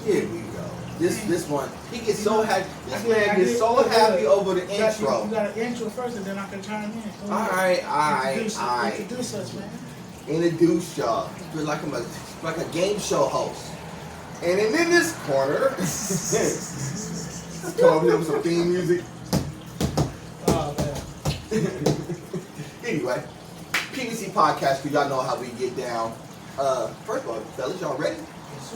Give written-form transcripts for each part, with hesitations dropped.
Here we go. This one, he gets so happy. This man gets so happy over the intro. You got an intro first, and then I can chime in. All right. Introduce us, man. Introduce y'all. Feel like I'm like a game show host. And then in this corner, let's come over here with some theme music. Oh man. Anyway, PVC podcast, cause y'all know how we get down. First of all, fellas, y'all ready?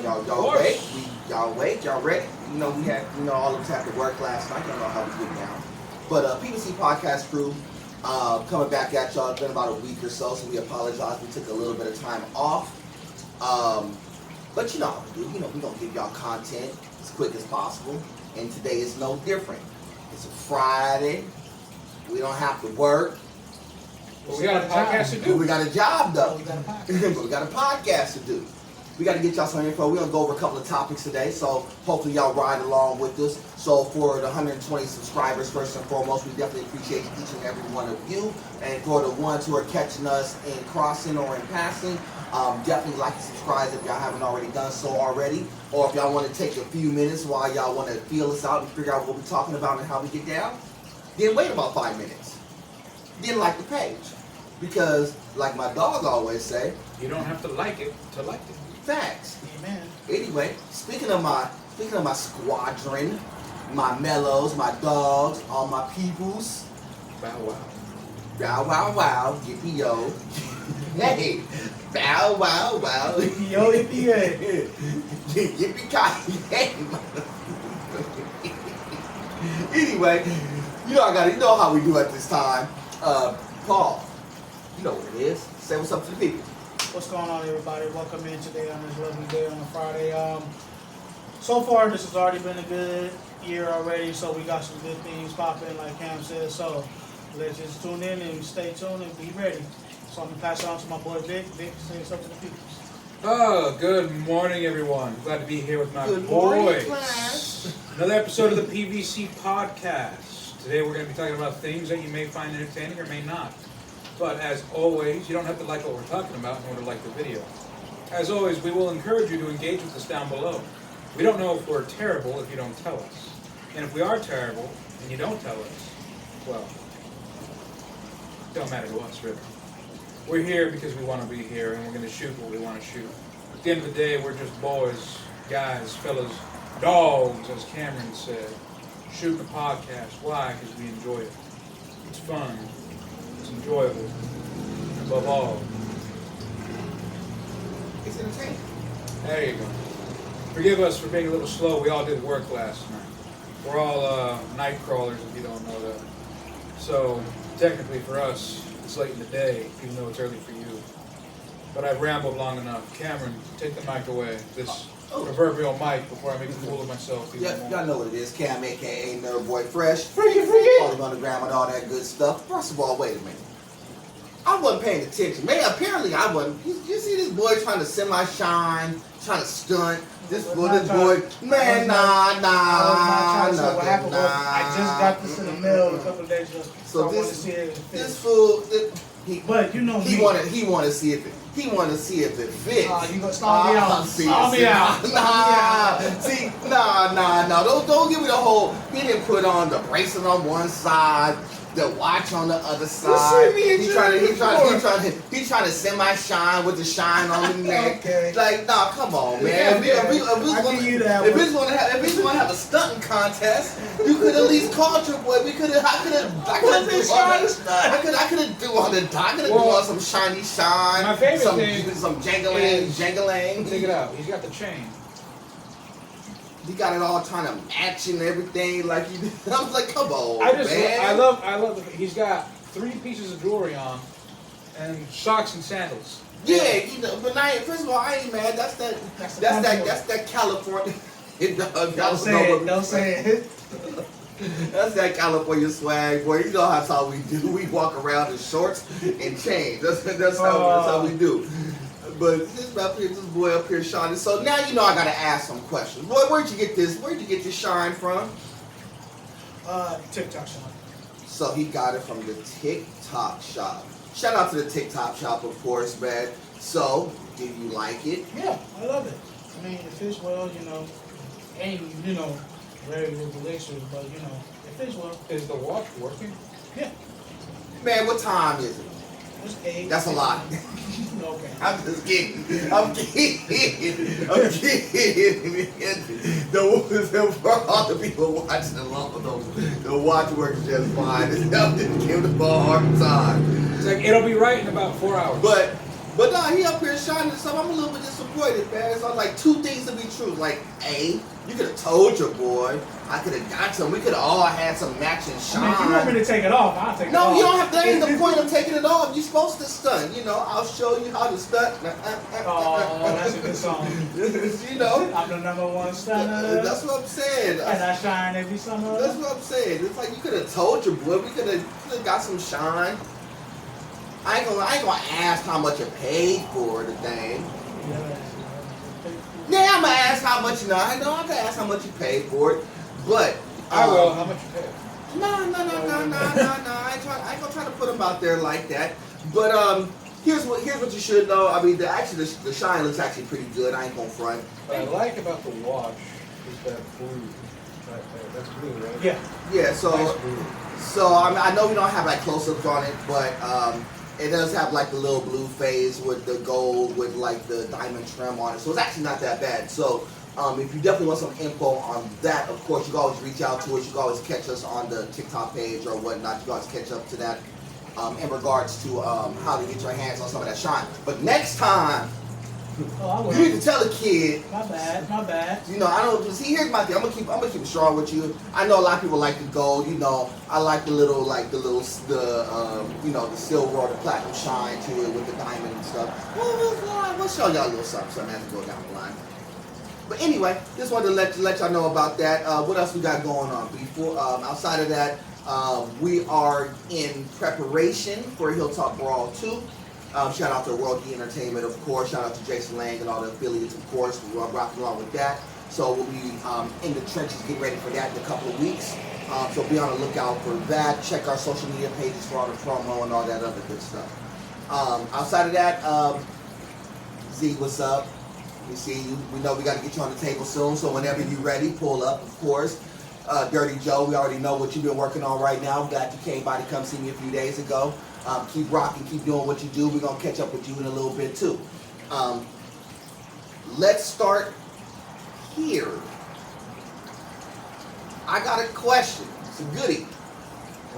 Y'all wait. Y'all ready? You know we had all of us had to work last night. Y'all know how we get down. But PVC podcast crew coming back at y'all. It's been about a week or so we apologize. We took a little bit of time off. But you know how we do. We're gonna give y'all content as quick as possible. And today is no different. It's a Friday. We don't have to work. But we got a podcast to do. We got a job though. We got a But we got a podcast to do. We got to get y'all some info. We're going to go over a couple of topics today, so hopefully y'all ride along with us. So for the 120 subscribers, first and foremost, we definitely appreciate each and every one of you. And for the ones who are catching us in crossing or in passing, definitely like and subscribe if y'all haven't already done so already. Or if y'all want to take a few minutes while y'all want to feel us out and figure out what we're talking about and how we get down, then wait about 5 minutes. Then like the page. Because, like my dog always say, you don't have to like it to like it. facts. Amen. Anyway, speaking of my squadron, my mellows, my dogs, all my peoples. Bow wow. Bow wow wow, yippee yo. Hey, bow wow wow. Yo, yippee yay. Yippee ki Anyway, you know how we do at this time. Paul, you know what it is. Say what's up to the people. What's going on, everybody? Welcome in today on this lovely day on a Friday. So far, this has already been a good year already, so we got some good things popping, like Cam said. So let's just tune in and stay tuned and be ready. So I'm gonna pass it on to my boy Vic. Vic, say what's up to the people. Oh, good morning, everyone. Glad to be here with my Good boys. morning, class. Another episode of the PVC podcast. Today we're going to be talking about things that you may find entertaining or may not. But as always, you don't have to like what we're talking about in order to like the video. As always, we will encourage you to engage with us down below. We don't know if we're terrible if you don't tell us. And if we are terrible and you don't tell us, well, it don't matter to us, really. We're here because we want to be here, and we're going to shoot what we want to shoot. At the end of the day, we're just boys, guys, fellas, dogs, as Cameron said, shooting a podcast. Why? Because we enjoy it. It's fun. It's enjoyable. Above all, It's entertaining. there you go. Forgive us for being a little slow. We all did work last night. We're all night crawlers, if you don't know that. So, technically for us, it's late in the day, even though it's early for you. But I've rambled long enough. Cameron, take the mic away. This proverbial mic before I make a fool of myself. Yeah, y'all know what it is. Cam, a.k.a. Nerd Boy Fresh. Freaky. Falling on the ground and all that good stuff. First of all, wait a minute. I wasn't paying attention. Man, apparently I wasn't. You see this boy trying to semi-shine, trying to stunt. This boy, man, What happened was I just got this in the mail a couple of days ago. So I want to see it. this fool, But you know he me. wanted to see if it fits. You gonna stall me out? Stall me out. Nah. Don't give me the whole. He didn't put on the bracelet on one side, the watch on the other side. He's trying to semi-shine with the shine on the neck. Okay. Like, nah, come on, man. If we was gonna have a stunting contest, you could at least call your boy. I could have do on some shiny shine. My favorite thing, some jangling. Take it out. He's got the chain. He got it all trying to match and everything. Like I was like, come on, I man. love. He's got 3 pieces of jewelry on, and socks and sandals. Yeah, but first of all, I ain't mad. That's that California. Don't say it. That's that California swag, boy. You know that's how we do. We walk around in shorts and chains. That's how we do. But this boy up here shining. So now you know I gotta ask some questions. Boy, where'd you get this shine from? TikTok shop. So he got it from the TikTok shop. Shout out to the TikTok shop, of course, man. So, did you like it? Yeah, I love it. I mean, it fits well, ain't, you know, very good elixir, but you know, it fits well. Is the watch working? Yeah, Man, what time is it? it's 8. That's a lot. Okay. I'm just kidding. I'm kidding. I'm kidding. For all the people watching along, the watch works just fine. It's nothing to give the ball a hard time. It's like, it'll be right in about 4 hours. But nah, he up here shining stuff. I'm a little bit disappointed, man. So like two things to be true. Like, A, you could have told your boy. I could have got some. We could have all had some matching shine. I mean, if you want me to take it off, I'll take it off. No, you don't have to. That ain't the point of taking it off. You're supposed to stunt. You know, I'll show you how to stunt. Oh, that's a good song. You know. I'm the number one stunner. That's what I'm saying. And I shine every summer. That's what I'm saying. It's like you could have told your boy. We could have got some shine. I ain't gonna ask how much you paid for the thing. Yeah, I'm gonna ask how much. I know I'm gonna ask how much you paid for it, but I will. How much you pay? No. I ain't gonna try to put them out there like that. But here's what you should know. I mean, the shine looks actually pretty good. I ain't gonna front. What I like about the watch is that blue right there. That's blue, right? Yeah. Yeah. So Nice blue. I mean, I know we don't have like close-ups on it, but it does have like the little blue phase with the gold with like the diamond trim on it. So it's actually not that bad. So if you definitely want some info on that, of course, you can always reach out to us. You can always catch us on the TikTok page or whatnot. You can always catch up to that in regards to how to get your hands on some of that shine. But next time, Oh, I will. you need to tell the kid. My bad. You know, I don't. See, here's my thing. I'm gonna keep it strong with you. I know a lot of people like the gold. You know, I like the silver or the platinum shine to it with the diamond and stuff. We'll show y'all a little something as we go down the line. But anyway, just wanted to let y'all know about that. What else we got going on? Before outside of that, we are in preparation for Hilltop Brawl 2. Shout out to World Geek Entertainment, of course. Shout out to Jason Lang and all the affiliates, of course. We're rocking along with that. So we'll be in the trenches getting ready for that in a couple of weeks. So be on the lookout for that. Check our social media pages for all the promo and all that other good stuff. Outside of that, Z, what's up? We see you. We know we got to get you on the table soon. So whenever you're ready, pull up, of course. Dirty Joe, we already know what you've been working on right now. I'm glad you came by to come see me a few days ago. Keep rocking, keep doing what you do. We're going to catch up with you in a little bit too. Let's start here. I got a question. It's a goodie.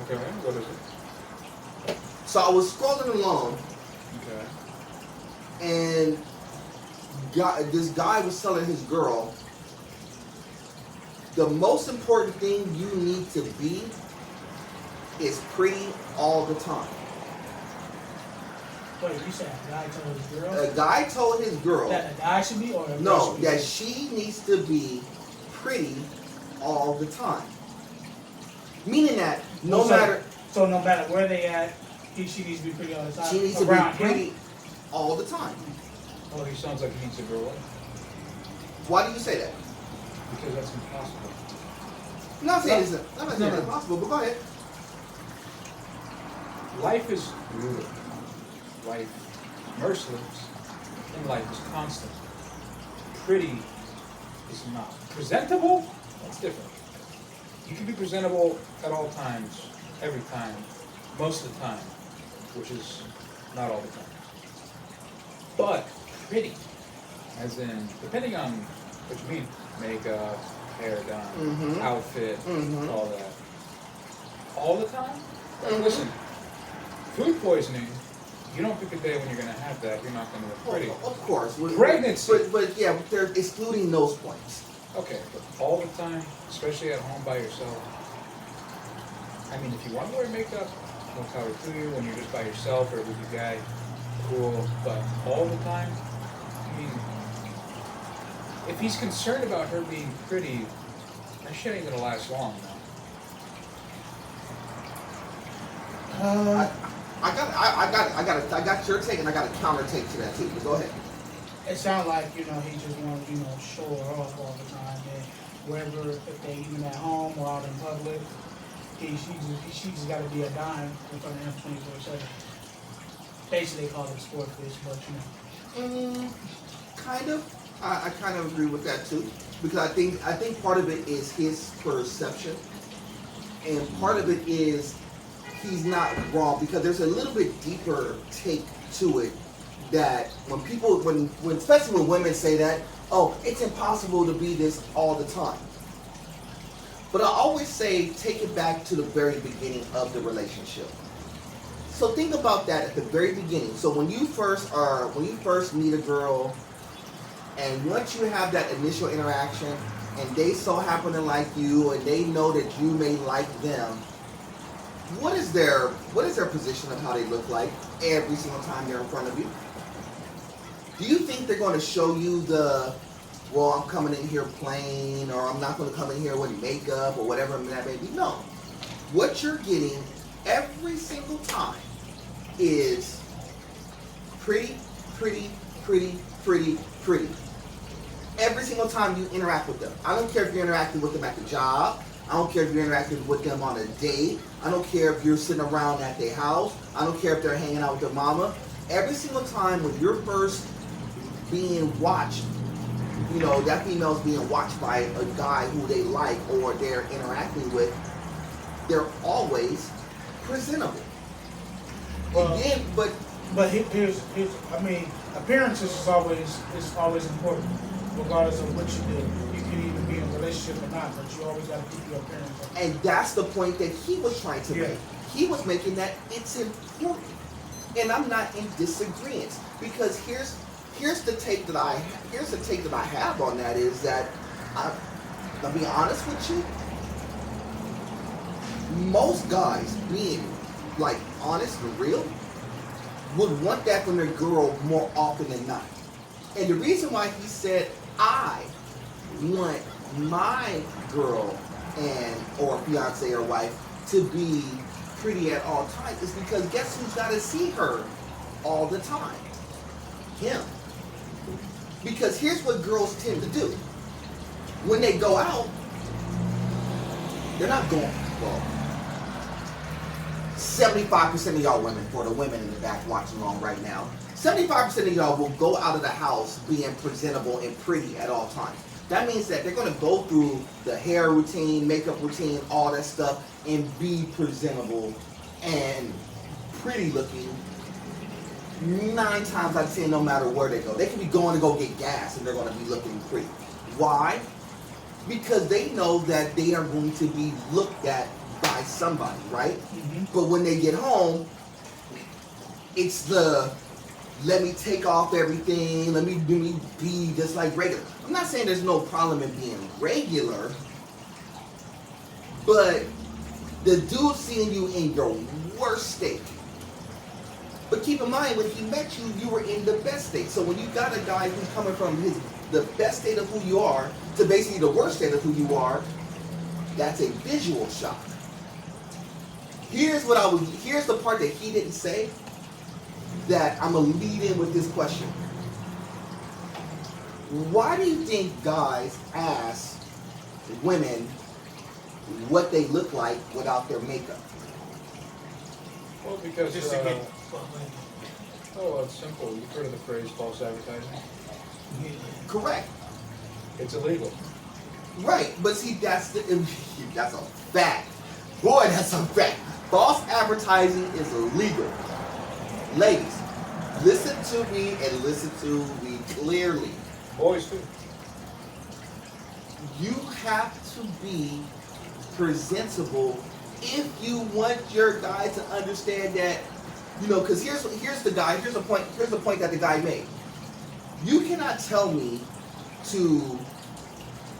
Okay, what is it? So I was scrolling along Okay. and this guy was telling his girl, the most important thing you need to be is pretty all the time. Wait, you said a guy told his girl? A guy told his girl, That a guy should be or a girl no, should be? that she needs to be pretty all the time. Meaning that no matter, So no matter where they at, she needs to be pretty all the time. she needs to be Around him? pretty all the time. Oh, he sounds like he needs a girl Why do you say that? because that's impossible. I'm not saying it's impossible, but go ahead. Life is brutal. Life is merciless, and life is constant. Pretty is not. Presentable? That's different. You can be presentable at all times, every time, most of the time, which is not all the time. But pretty, as in, depending on what you mean, makeup, hair done, Mhm. outfit, Mhm. all that. All the time? Mhm. Listen, food poisoning, you don't pick a day when you're going to have that, you're not going to look pretty. Of course. Pregnancy. But yeah, they're excluding those points. Okay, but all the time, especially at home by yourself. I mean, if you want to wear makeup, more power to you. When you're just by yourself or with your guy, cool. But all the time, I mean, if he's concerned about her being pretty, that shit ain't gonna last long, man. I got your take and I got a counter take to that too. But go ahead. It sounds like, he just wants, show her off all the time. And wherever, if they even at home or out in public, she just got to be a dime in front of him 24/7. Basically, they call it sport fish, but Kind of. I kind of agree with that too, because I think part of it is his perception, and part of it is he's not wrong, because there's a little bit deeper take to it, that when people, when especially when women say that, oh, it's impossible to be this all the time. But I always say, take it back to the very beginning of the relationship. So think about that at the very beginning. So when you first meet a girl, and once you have that initial interaction, and they so happen to like you, and they know that you may like them, what is their position of how they look like every single time they're in front of you? Do you think they're going to show you well, I'm coming in here plain, or I'm not going to come in here with makeup, or whatever that may be? No. What you're getting every single time is pretty, pretty, pretty, pretty, pretty. Every single time you interact with them. I don't care if you're interacting with them at the job. I don't care if you're interacting with them on a date. I don't care if you're sitting around at their house. I don't care if they're hanging out with their mama. Every single time when you're first being watched, that female's being watched by a guy who they like or they're interacting with, they're always presentable. Again, but here's I mean, appearances is always important, regardless of what you do. You can either be in a relationship or not, but you always got to keep your appearance up. And that's the point that he was trying to make. He was making that it's important, and I'm not in disagreement, because here's the take that I have on that, is that I'll be honest with you. Most guys, being like honest and real, would want that from their girl more often than not. And the reason why he said, I want my girl or fiance or wife to be pretty at all times, is because guess who's got to see her all the time? Him. Because here's what girls tend to do. When they go out, they're not going, well, 75% of y'all women, for the women in the back watching along right now, 75% of y'all will go out of the house being presentable and pretty at all times. That means that they're going to go through the hair routine, makeup routine, all that stuff, and be presentable and pretty looking 9 times out of 10, no matter where they go. They can be going to go get gas and they're going to be looking pretty. Why? Because they know that they are going to be looked at by somebody, right? Mm-hmm. But when they get home, it's the, let me take off everything, let me be just like regular. I'm not saying there's no problem in being regular, but the dude seeing you in your worst state. But keep in mind, when he met you, you were in the best state. So when you got a guy who's coming from the best state of who you are to basically the worst state of who you are, that's a visual shock. Here's the part that he didn't say, that I'm gonna lead in with this question. Why do you think guys ask women what they look like without their makeup? Well, because Just to get it's simple. You've heard of the phrase false advertising? Correct. It's illegal. Right, but see, that's a fact. Boy, that's a fact. False advertising is illegal. Ladies, listen to me and listen to me clearly. Boys too. You have to be presentable if you want your guy to understand that, because here's the point that the guy made. You cannot tell me to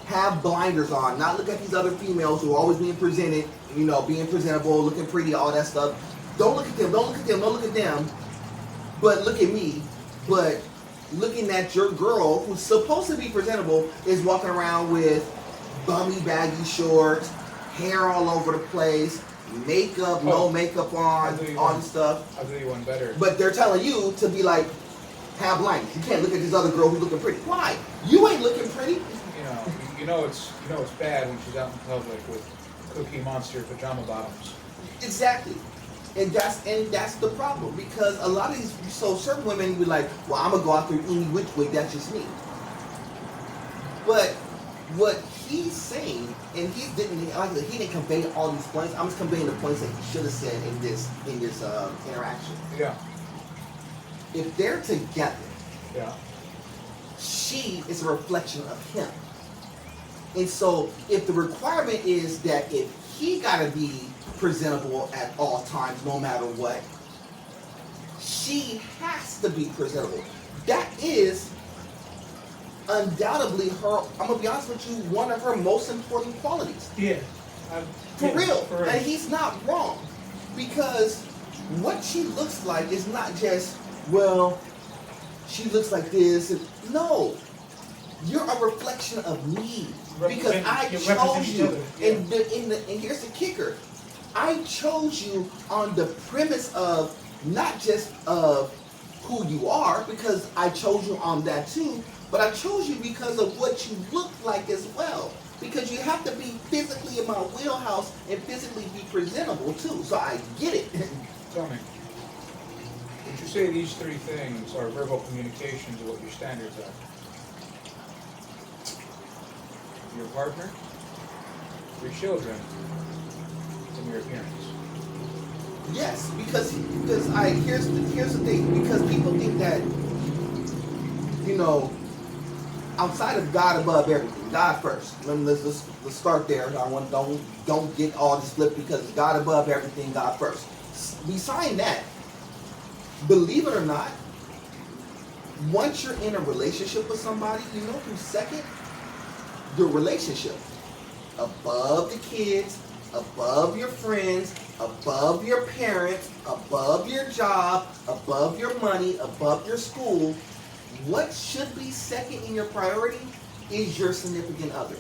have blinders on, not look at these other females who are always being presented, being presentable, looking pretty, all that stuff. Don't look at them, don't look at them, but look at me. But looking at your girl, who's supposed to be presentable, is walking around with bummy baggy shorts, hair all over the place, makeup, no makeup on, all this stuff. I'll do you one better. But they're telling you to be like, have blinders. You can't look at this other girl who's looking pretty. Why? You ain't looking pretty. You know it's bad when she's out in public with Cookie Monster pajama bottoms. Exactly. And that's the problem, because a lot of these, so certain women be like, well, I'm gonna go out there any which way, that's just me. But what he's saying, and he didn't convey all these points. I'm just conveying the points that he should have said in this interaction. Yeah. If they're together, Yeah. she is a reflection of him. And so if the requirement is that if he gotta be presentable at all times, no matter what, she has to be presentable. That is undoubtedly her, I'm gonna be honest with you, one of her most important qualities. Yeah. For real. For real. And he's not wrong. Because what she looks like is not just, well, she looks like this. No. You're a reflection of me. Because I chose you. Yeah. And here's the kicker. I chose you on the premise of not just of who you are, because I chose you on that too, but I chose you because of what you look like as well. Because you have to be physically in my wheelhouse and physically be presentable too. So I get it. Tell me, would you say these three things are verbal communications of what your standards are? Your partner, your children, and your appearance. Yes, because here's the thing. Because people think that, you know, outside of God above everything, God first. Let's start there. I want don't get all this flipped because it's God above everything, God first. Beside that, believe it or not, once you're in a relationship with somebody, you know who's second? Your relationship. Above the kids, above your friends, above your parents, above your job, above your money, above your school. What should be second in your priority is your significant other.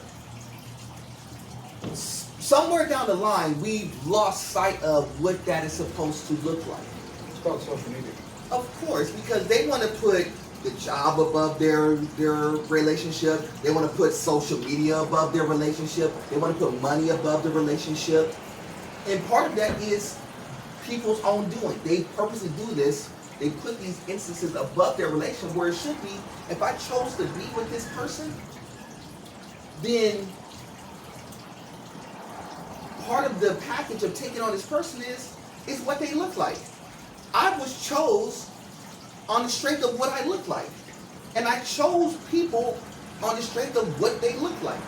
Somewhere down the line, we've lost sight of what that is supposed to look like. It's called social media. Of course, because they want to put the job above their relationship. They want to put social media above their relationship. They want to put money above the relationship. And part of that is people's own doing. They purposely do this. They put these instances above their relationship where it should be, if I chose to be with this person, then part of the package of taking on this person is what they look like. I was chose on the strength of what I look like. And I chose people on the strength of what they look like.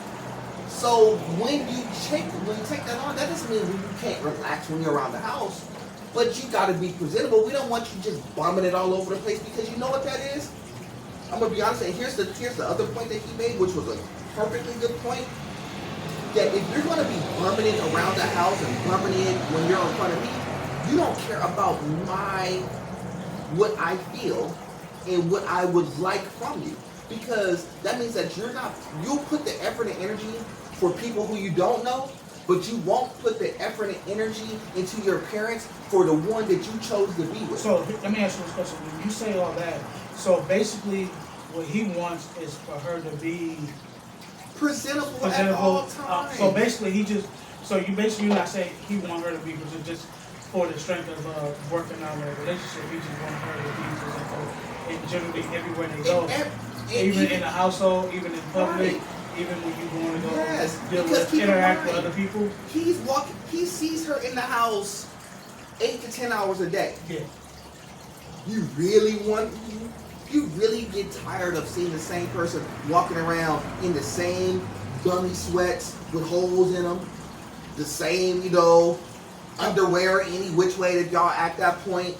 So when you take that on, that doesn't mean you can't relax when you're around the house. But you gotta be presentable. We don't want you just bumming it all over the place, because you know what that is? I'm gonna be honest, and here's the other point that he made, which was a perfectly good point. That if you're gonna be bumming it around the house and bumming it when you're in front of me, you don't care about what I feel and what I would like from you. Because that means that you'll put the effort and energy for people who you don't know, but you won't put the effort and energy into your parents for the one that you chose to be with. So let me ask you this question. When you say all that, so basically what he wants is for her to be presentable at all times. So basically you're not saying he want her to be presentable just for the strength of working out a relationship. He just want her to be presentable and generally everywhere they go. Even in the household, even in public, right. Even when you going to go Yes, interact with other people. He sees her in the house 8 to 10 hours a day. Yeah. You really get tired of seeing the same person walking around in the same gummy sweats with holes in them, the same, underwear any which way that y'all at that point,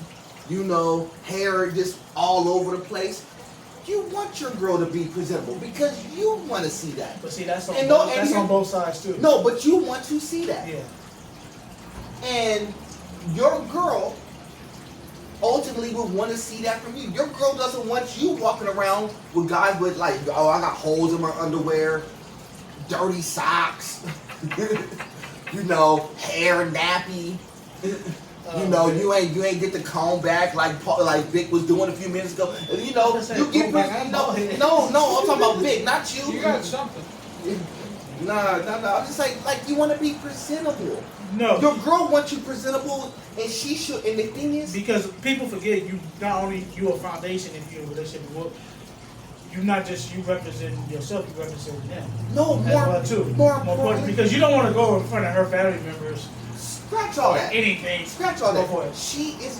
hair just all over the place. You want your girl to be presentable because you want to see that. But see, that's on both sides too. No, but you want to see that. Yeah. And your girl ultimately would want to see that from you. Your girl doesn't want you walking around with guys with I got holes in my underwear, dirty socks, hair nappy. You ain't get the comb back like Vic was doing a few minutes ago. I'm talking about Vic, not you. You got something. No. I'm just like you want to be presentable. No. Your girl wants you presentable, and she should. And the thing is, because people forget you not only you a foundation if you're in a relationship, you're not just you representing yourself, you representing them. No, As well too. more important, importantly, because you don't want to go in front of her family members scratch all or that. anything. Scratch all Go for that. it.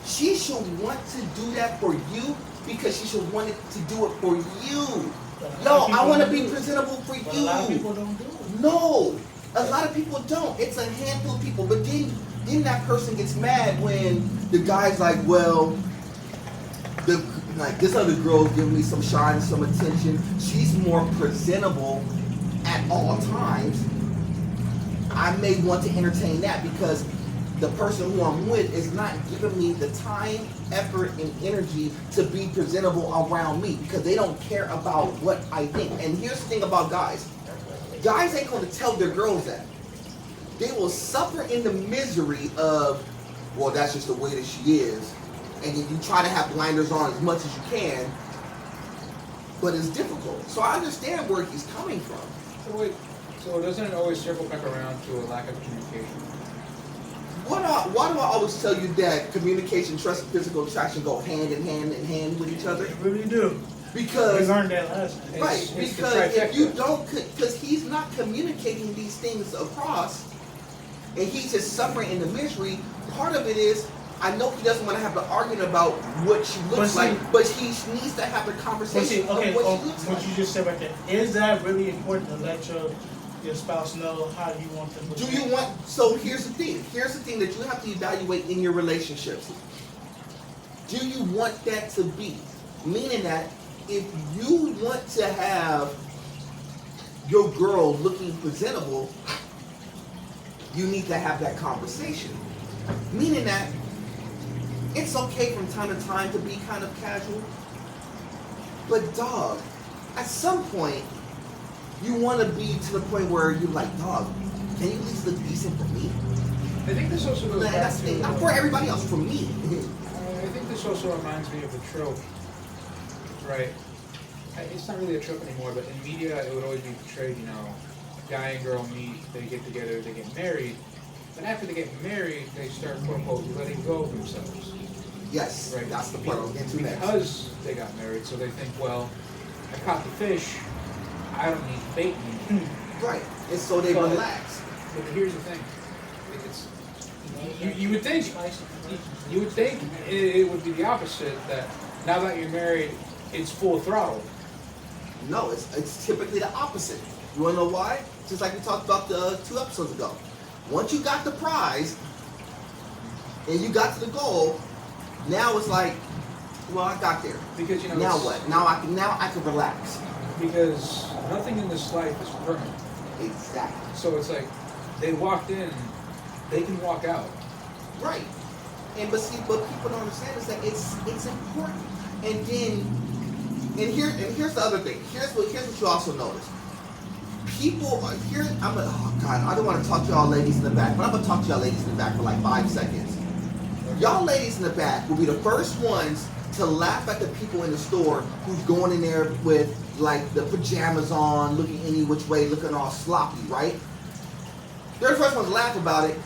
She should want to do that for you because she should want it to do it for you. But a lot No, of people I want to don't be do it. presentable for But a lot of you. people don't do it. No, a lot of people don't. It's a handful of people. But then that person gets mad when the guy's like, well, like this other girl's giving me some shine, some attention. She's more presentable at all times. I may want to entertain that because the person who I'm with is not giving me the time, effort, and energy to be presentable around me because they don't care about what I think. And here's the thing about guys. Guys ain't going to tell their girls that. They will suffer in the misery of, well, that's just the way that she is. And then you try to have blinders on as much as you can, but it's difficult. So I understand where he's coming from. So wait, so doesn't it always circle back around to a lack of communication? Why do I always tell you that communication, trust, and physical attraction go hand in hand with each other? They really do. We Because learned that last time. right, It's the because if trifecta. you don't, because he's not communicating these things across, and he's just suffering in the misery. Part of it is, I know he doesn't want to have the argument about what she looks But see- like, but he needs to have the But see, conversation okay, of what she looks what like. you just said right there, is that really important to let your spouse know how you want them to Do you want? So here's the thing. Here's the thing that you have to evaluate in your relationships. Do you want that to be? Meaning that if you want to have your girl looking presentable, you need to have that conversation. Meaning that it's okay from time to time to be kind of casual, but dog, at some point, you want to be to the point where you're like, dog, can you at least look decent for me? I think this also goes Like, back that's the thing, not to. for everybody else, for me. I think this also reminds me of the trope, right? It's not really a trope anymore, but in media it would always be portrayed, you know, guy and girl meet, they get together, they get married, but after they get married, they start quote unquote letting go of themselves. Yes, Right. that's the part I'm getting to next. Because they got married, so they think, well, I caught the fish, I don't need bait anymore. Right, and so they But- relax. But here's the thing, it's, you would think, you would think it would be the opposite, that now that you're married, it's full throttle. No, it's typically the opposite. You wanna know why? Just like we talked about 2 episodes ago. Once you got the prize and you got to the goal, now it's like, well, I got there. Because, you know, Now it's- what? Now I can relax. Because nothing in this life is permanent. Exactly. So it's like, they walked in, they can walk out. Right. And but people don't understand is that it's important. And here's the other thing. Here's what you also notice. People are here. Oh God, I don't want to talk to y'all ladies in the back, but I'm gonna talk to y'all ladies in the back for like 5 seconds. Y'all ladies in the back will be the first ones to laugh at the people in the store who's going in there with like the pajamas on, looking any which way, looking all sloppy, right? They're the first ones to laugh about it.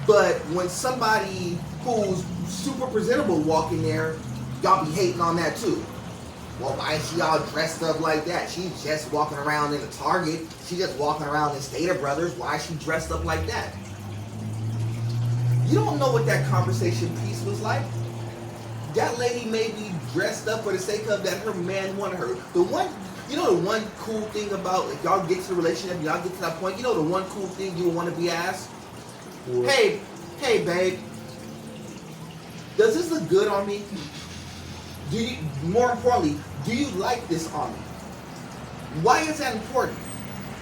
But when somebody who's super presentable walk in there, y'all be hating on that too. Well, why is she all dressed up like that? She's just walking around in a Target. She's just walking around in Stater Brothers. Why is she dressed up like that? You don't know what that conversation piece was like. That lady may be dressed up for the sake of that her man wanted her. The one cool thing about if y'all get to the relationship, y'all get to that point, you know the one cool thing you want to be asked? Hey, babe, does this look good on me? More importantly, do you like this on me? Why is that important?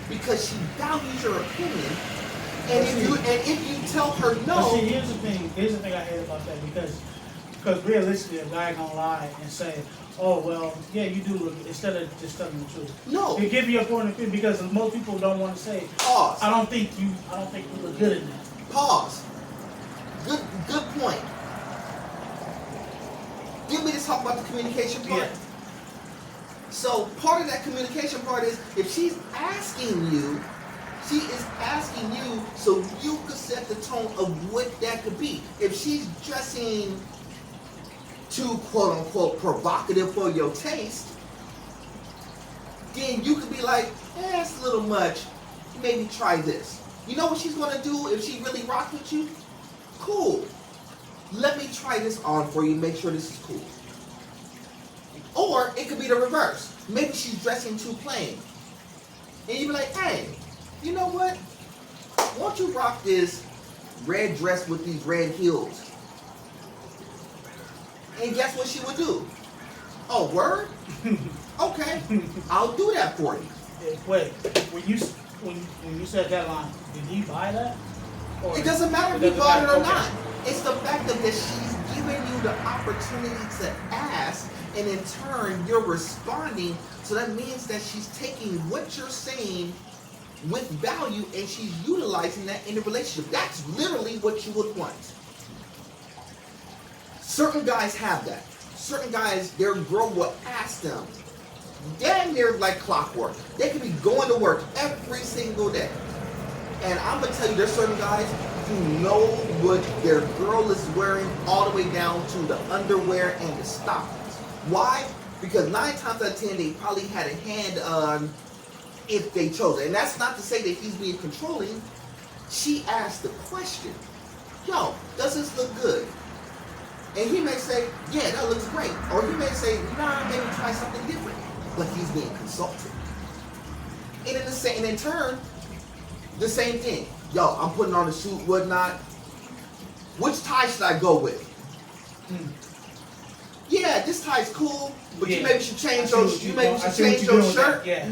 Because she values your opinion, and if you tell her But no, see, here's the thing I hate about that, because realistically, a guy gonna lie and say, oh, well, yeah, you do look, instead of just telling the truth. no, You give your point of view, because most people don't want to say, pause, I don't think you look good in that. pause. Good point. Get me to talk about the communication part. Yeah. So part of that communication part is if she's asking you, she is asking you so you could set the tone of what that could be. If she's dressing too quote unquote provocative for your taste, then you could be like, it's a little much. Maybe try this. You know what she's gonna do if she really rocks with you? Cool. Let me try this on for you. Make sure this is cool. Or it could be the reverse. Maybe she's dressing too plain, and you be like, hey, you know what? Why don't you rock this red dress with these red heels? And guess what she would do? Oh, word? Okay, I'll do that for you. Wait, when you said that line, did he buy that? Or It doesn't matter if you bought it or not. It's the fact that she's giving you the opportunity to ask, and in turn, you're responding. So that means that she's taking what you're saying with value, and she's utilizing that in the relationship. That's literally what you would want. Certain guys have that. Certain guys, their girl will ask them, damn near like clockwork. They could be going to work every single day. And I'm going to tell you, there's certain guys who know what their girl is wearing all the way down to the underwear and the stockings. Why? Because 9 times out of 10, they probably had a hand on if they chose it. And that's not to say that he's being controlling. She asked the question, yo, does this look good? And he may say, yeah, that looks great. Or he may say, nah, maybe try something different. But he's being consulted. And in turn, the same thing. Yo, I'm putting on a suit, whatnot. Which tie should I go with? Yeah, this tie's cool, but you maybe should change your shirt. Yeah.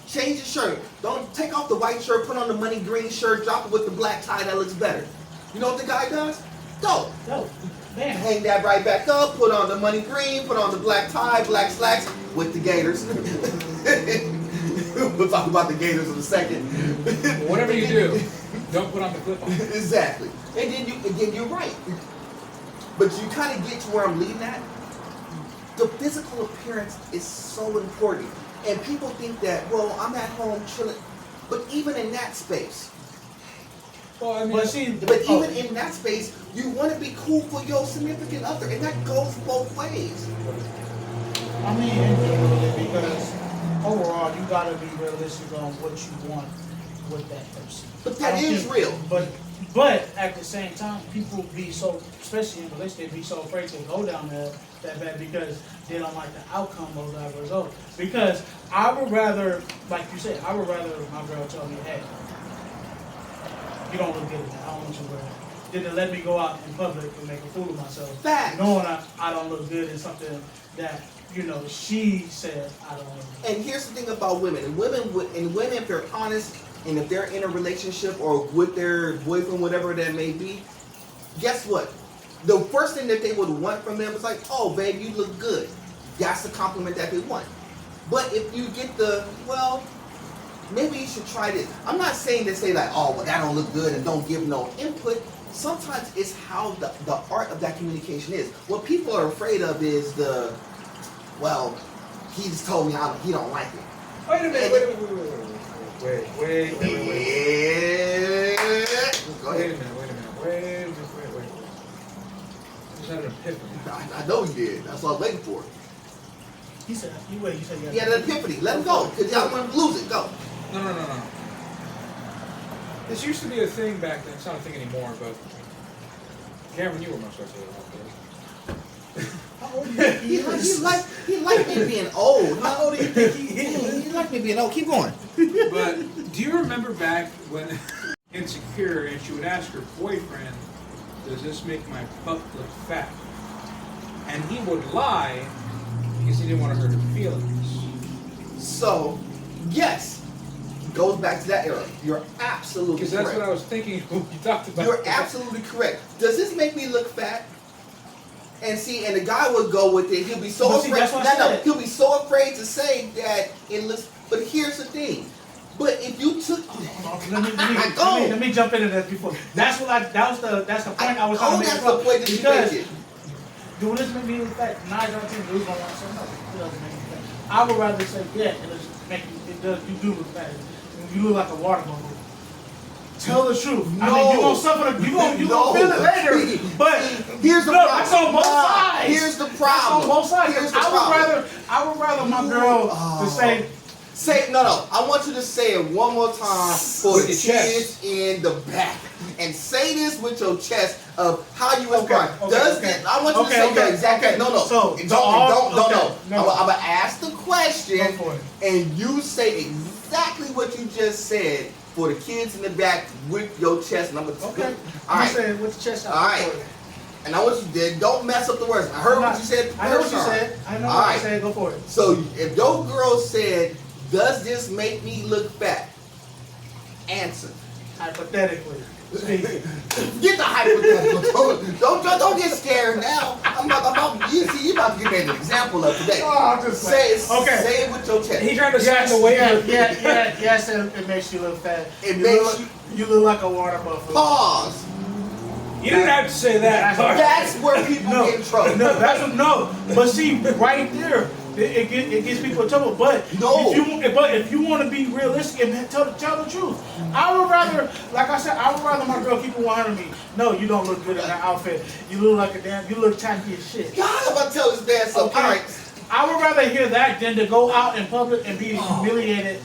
Change your shirt. Don't take off the white shirt, put on the money green shirt, drop it with the black tie, that looks better. You know what the guy does? Go. Man. Hang that right back up, put on the money green, put on the black tie, black slacks with the gators. We'll talk about the gators in a second. Whatever you do, don't put on the clip on. Exactly. And then you're right. But you kind of get to where I'm leading at. The physical appearance is so important. And people think that, well, I'm at home chilling. But even in that space, Well, I mean, even in that space, you want to be cool for your significant other, and that goes both ways. I mean, individually, because overall, you gotta be realistic on what you want with that person. But that is real. But at the same time, people be so, especially in relationships, be so afraid to go down that bad because they don't like the outcome of that result. Because I would rather, like you said, I would rather my girl tell me, hey, you don't look good at that. I don't want you to wear that. Then let me go out in public and make a fool of myself. Facts. Knowing I don't look good in something that, she said I don't look good. And here's the thing about women. And women, if they're honest, and if they're in a relationship or with their boyfriend, whatever that may be, guess what? The first thing that they would want from them is like, oh, babe, you look good. That's the compliment that they want. But if you get well, maybe you should try this. I'm not saying to say like, oh, well, that don't look good and don't give no input. Sometimes it's how the art of that communication is. What people are afraid of is he just told me he don't like it. Wait a minute, wait. Go ahead. Wait. I just had an epiphany. I know you did. That's what I was waiting for. He said you He had an epiphany. Let him go, because y'all want to lose it. Go. No. This used to be a thing back then. It's not a thing anymore, but Cameron, you were much better about this. How old do you think He liked me being old. How old do you think he is? He liked me being old. Keep going. But do you remember back when insecure and she would ask her boyfriend, does this make my butt look fat? And he would lie because he didn't want to hurt her feelings. So, yes. Goes back to that era. You're absolutely correct. Because that's what I was thinking when we talked about You're absolutely correct. Does this make me look fat? And the guy would go with it. He'll be so afraid. He'll be so afraid to say that it looks. But here's the thing. But if you took, let me jump into that before. That's the point I was trying to make. That's the point that you make it. Do this make me look fat? 9 out of 10 dudes don't want to say no. It doesn't make me fat. I would rather say it does. You do look fat. You look like a water bubble. Tell the truth. No. I mean, you're gonna suffer. You're gonna feel it later. But here's the problem. That's on both sides. Here's the problem. That's on both sides. Here's the problem. I would rather my girl to say, Say no. I want you to say it one more time for With the your kids in the back, and say this with your chest of how you inspire. Okay, Does okay. this? I want you to say the exact. Okay. No. So, don't. no. I'm gonna ask the question, Go for it. and you say exactly what you just said for the kids in the back with your chest. And I'm gonna. Okay. All right. You said with the chest out. All right. And I want you to don't mess up the words. I heard what you said. I know what you first time. said. I know All what right. you said. Go for it. So if your girl said, "Does this make me look fat?" Answer. Hypothetically speaking. Get the hypothetical. Don't get scared now. You about to give me an example of today. Oh, I'm just Say it. Okay. Say it with your chest. He trying to Yes, stand away. yes, it makes you look fat. It you makes look, you look like a water buffalo. Pause. You didn't have to say that. That's where people No, get in trouble. no, that's what, no. But see, right there, it gets people in trouble. But No. if you want to be realistic and tell the truth, I would rather, like I said, I would rather my girl keep it 100 me. No, you don't look good in that outfit. You look like you look tacky as shit. God, I'm about to tell this man something. Okay. All right. I would rather hear that than to go out in public and be humiliated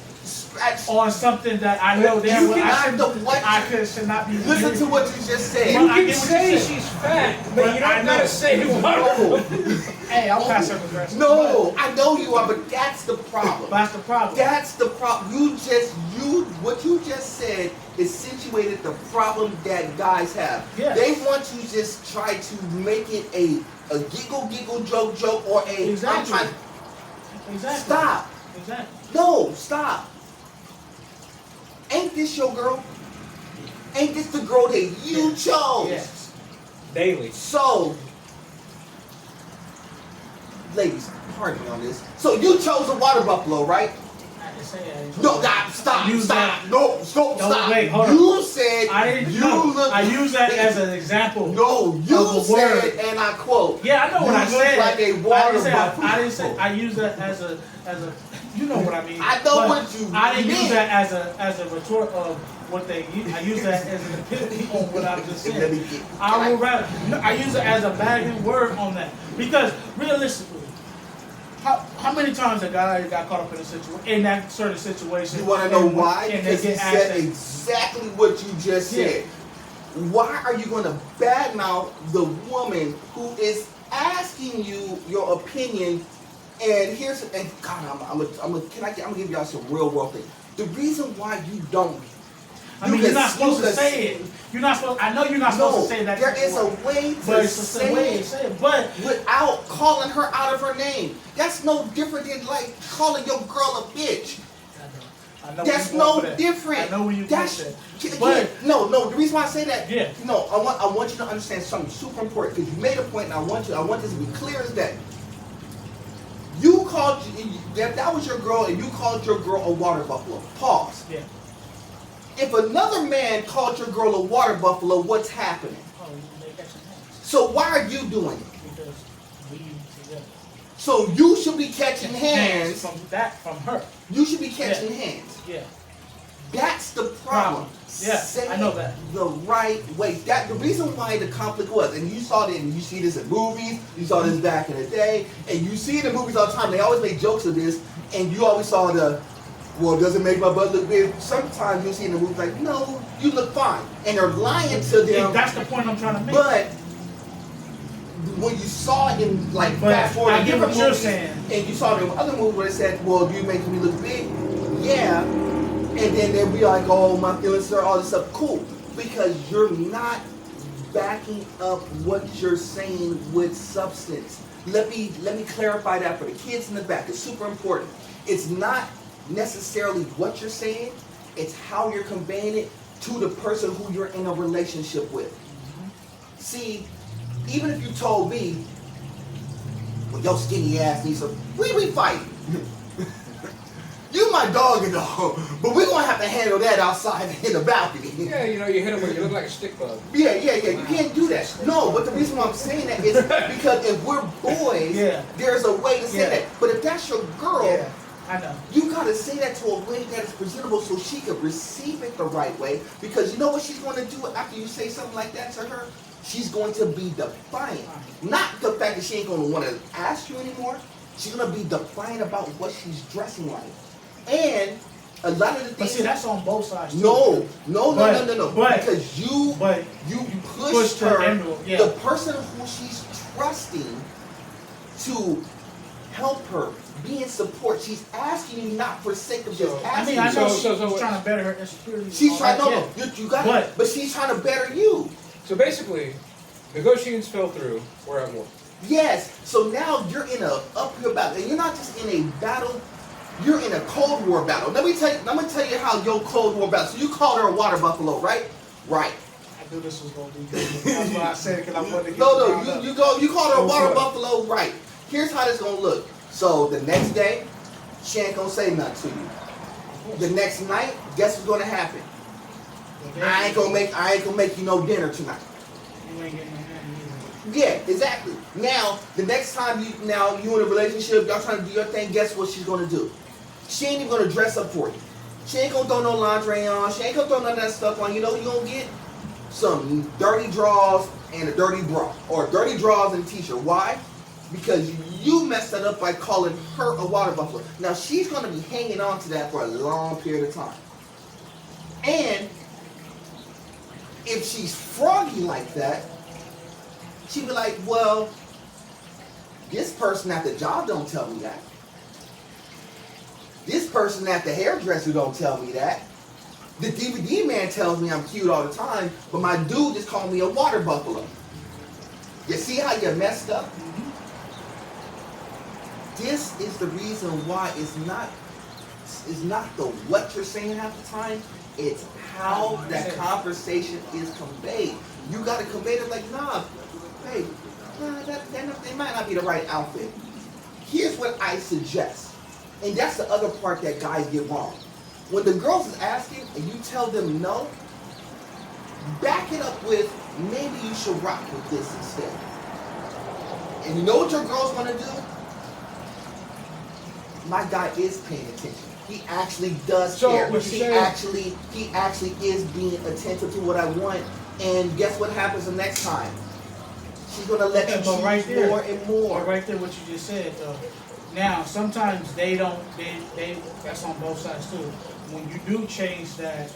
on something that I know damn You well cannot should not be. Listen to what you just said. You Well, I can get what say you said. she's fat, but you I don't know. gotta say No. what. Hey, I'm passive aggressive. No, I know you are, but that's the problem. That's the problem. That's the problem. What you just said accentuated the problem that guys have. Yes. They want to just try to make it a giggle joke or a Exactly. I'm trying- Exactly. Stop. Exactly. No, stop. Ain't this your girl? Ain't this the girl that you chose? Yes. Daily. So, ladies, pardon me on this. So you chose a water buffalo, right? I didn't say that. No, stop. Use that. No, stop. Wait, hold on. You said I didn't. you No, look. I use that as an example. No, of you a said, word. and I quote. Yeah, I know what you I look said. like a water buffalo. I didn't say. I use that as a. You know what I mean. I know But what you I didn't use meant. that as a retort of what they. I use that as an epitome on what I'm just Let me saying. get- I would rather. No, I use it as a bagging word on that because realistically, how many times a guy got caught up in that certain situation? You want to know and- why? And they Because he get said asked. exactly what you just Yeah. said. Why are you going to badmouth the woman who is asking you your opinion? And God, I'm gonna give y'all some real world thing. The reason why you don't. I mean, you're not supposed to say it. You're not supposed. I know you're not supposed to say that. There is a way but to it's just say a way to it say it. But without calling her out of her name. That's no different than like calling your girl a bitch. I know That's where you no going with that. different. I know where you That's going with that. again, But no. The reason why I say that, Yeah. no, I want you to understand something super important because you made a point, and I want this to be clear as day. You called that was your girl, and you called your girl a water buffalo. Pause. yeah. If another man called your girl a water buffalo, what's happening? Oh, they catch your hands So why are you doing it? because we together. So you should be catching hands. from her. You should be catching Yeah. hands. Yeah. That's the problem. Yeah, Say I know that. the right way. That the reason why the conflict was, and you saw it, and you see this in movies. You saw this back in the day, and you see it in movies all the time. They always make jokes of this, and you always saw well, does it make my butt look big? Sometimes you see in the movies like, no, you look fine, and they're lying to Yeah, them. that's the point I'm trying to make. But when you saw it in like But fast forward, I in get different what you're movies, saying. and you saw it in other movies where it said, well, you make me look big, yeah, and then they'll be like, oh, my feelings are all this stuff, cool, because you're not backing up what you're saying with substance. Let me clarify that for the kids in the back. It's super important. It's not necessarily what you're saying, it's how you're conveying it to the person who you're in a relationship with. See, even if you told me, well, your skinny ass needs some, we fight. You my dog and all, but we're gonna have to handle that outside in the balcony. Yeah, you hit him where you look like a stick bug. Yeah, you can't do that. No, but the reason why I'm saying that is because if we're boys, Yeah. there's a way to say Yeah. that. But if that's your girl, Yeah, I know. you gotta say that to a way that is presentable so she can receive it the right way. Because you know what she's gonna do after you say something like that to her? She's going to be defiant. Not the fact that she ain't gonna wanna ask you anymore. She's gonna be defiant about what she's dressing like. And a lot of the But things. see, that's on both sides. Too. No. But- Because you push pushed the her, envelope, yeah. the person who she's trusting to help her, be in support. She's asking you not for sake of just I asking. mean, I know So- she's trying to better her insecurities. She's and trying. all No, that, no, you got it. But she's trying to better you. So basically, negotiations fell through. We're at war. Yes. So now you're in a uphill battle, and you're not just in a battle. You're in a Cold War battle. Let me tell you. I'm gonna tell you how your Cold War battle. So you called her a water buffalo, right? Right. I knew this was gonna be good. That's why I said it, because I wanted to get No, you called her a Go water for it. buffalo, right? Here's how this gonna look. So the next day, she ain't gonna say nothing to you. The next night, guess what's gonna happen? I ain't gonna make you no dinner tonight. You ain't getting no money Yeah, exactly. Now, the next time you in a relationship, y'all trying to do your thing, guess what she's gonna do? She ain't even gonna dress up for you. She ain't gonna throw no lingerie on. She ain't gonna throw none of that stuff on. You know what you gonna get? Some dirty drawers and a dirty bra. Or dirty drawers and a t-shirt. Why? Because you messed that up by calling her a water buffalo. Now, she's gonna be hanging on to that for a long period of time. And if she's froggy like that, she'd be like, well, this person at the job don't tell me that. This person at the hairdresser don't tell me that. The DVD man tells me I'm cute all the time, but my dude just called me a water buffalo. You see how you messed up? This is the reason why it's not the what you're saying half the time, it's how that conversation is conveyed. You gotta convey it like, nah, hey, that might not be the right outfit. Here's what I suggest. And that's the other part that guys get wrong. When the girls is asking and you tell them no, back it up with, maybe you should rock with this instead. And you know what your girl's gonna do? My guy is paying attention. He actually does So, care. what you're He actually is being attentive to what I want. And guess what happens the next time? She's gonna let you But right choose there, more and more. But right there, what you just said, though. Now, sometimes they don't. They that's on both sides too. When you do change that